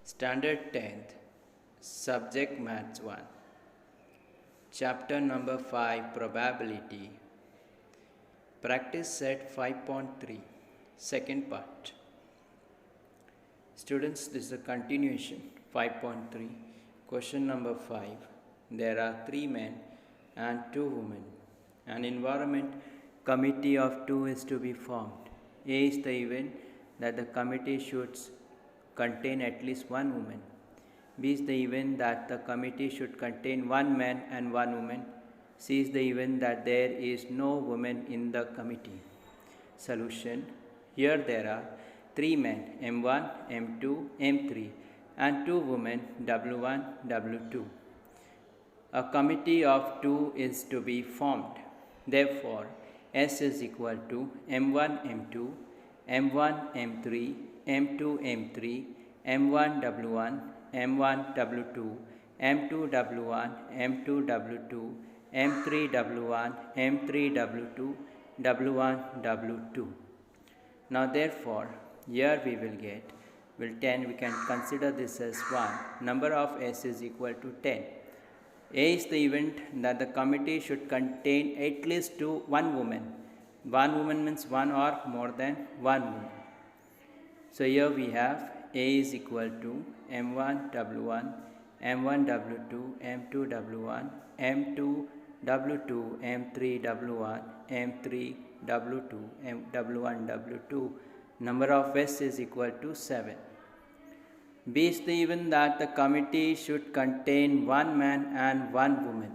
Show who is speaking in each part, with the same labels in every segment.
Speaker 1: Standard 10th, Subject Maths 1, Chapter number 5, Probability, Practice Set 5.3, Second Part. Students, this is a continuation, 5.3, Question number 5. There are 3 men and 2 women. An environment committee of 2 is to be formed. A is the event that the committee should contain at least 1 woman. B is the event that the committee should contain 1 man and 1 woman. C is the event that there is no woman in the committee. Solution. Here there are 3 men M1, M2, M3 and 2 women W1, W2. A committee of 2 is to be formed. Therefore, S is equal to M1, M2, M1, M3, M2, M3, M1, W1, M1, W2, M2, W1, M2, W2, M3, W1, M3, W2, W1, W2. Now therefore, here we can consider this as 1. Number of S is equal to 10. A is the event that the committee should contain at least 1 woman. 1 woman means 1 or more than 1 woman. So here we have A is equal to M1 W1, M1 W2, M2 W1, M2 W2, M3 W1, M3 W2, W1 W2. Number of S is equal to 7. B is the event that the committee should contain 1 man and 1 woman.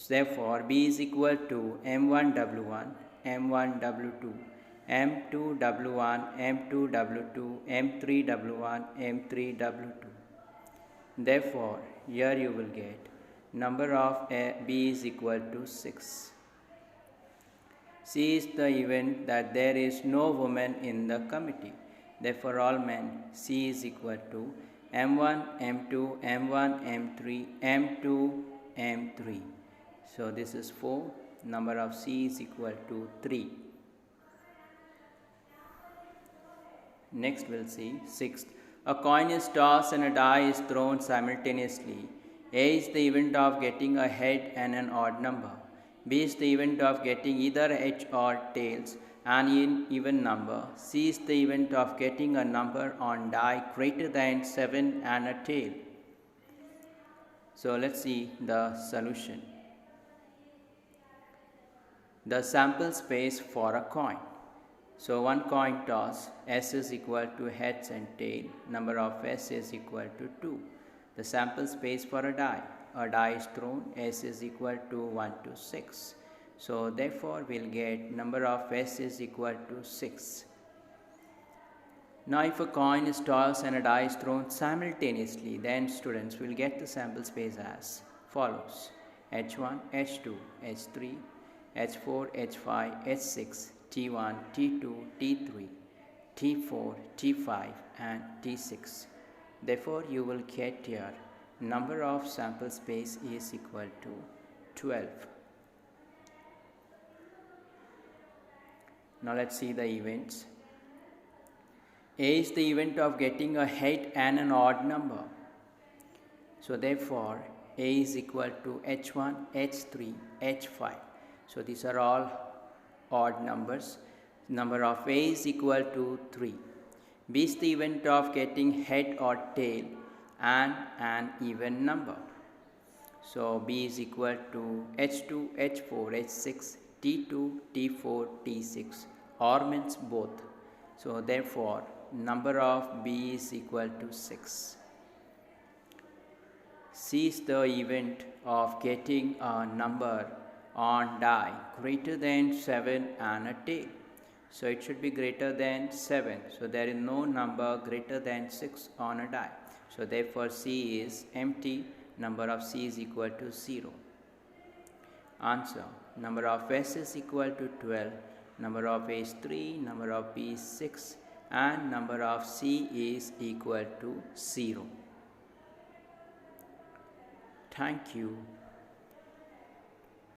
Speaker 1: Therefore, B is equal to M1 W1, M1 W2, M2 W1, M2 W2, M3 W1, M3 W2. Therefore, here you will get number of B is equal to 6. C is the event that there is no woman in the committee. Therefore, all men, C is equal to M1, M2, M1, M3, M2, M3. So, this is 4. Number of C is equal to 3. Next, we'll see 6th. A coin is tossed and a die is thrown simultaneously. A is the event of getting a head and an odd number. B is the event of getting either heads or tails and an even number. C is the event of getting a number on die greater than 7 and a tail. So let's see the solution. The sample space for a coin. So one coin toss, S is equal to heads and tail. Number of S is equal to 2. The sample space for a die is thrown, S is equal to 1 to 6. So therefore, we'll get number of S is equal to 6. Now if a coin is tossed and a die is thrown simultaneously, then students will get the sample space as follows. H1, H2, H3, H4, H5, H6, T1, T2, T3, T4, T5 and T6. Therefore, you will get here number of sample space is equal to 12. Now let's see the events. A is the event of getting a head and an odd number. So therefore, A is equal to H1, H3, H5. So these are all odd numbers. Number of A is equal to 3. B is the event of getting head or tail and an even number. So B is equal to H2, H4, H6, T2, T4, T6 or means both. So therefore, number of B is equal to 6. C is the event of getting a number on die greater than 7 and a tail. So it should be greater than 7. So there is no number greater than 6 on a die. So therefore C is empty. Number of C is equal to 0. Answer. Number of S is equal to 12. Number of A is 3. Number of B is 6. And number of C is equal to 0. Thank you.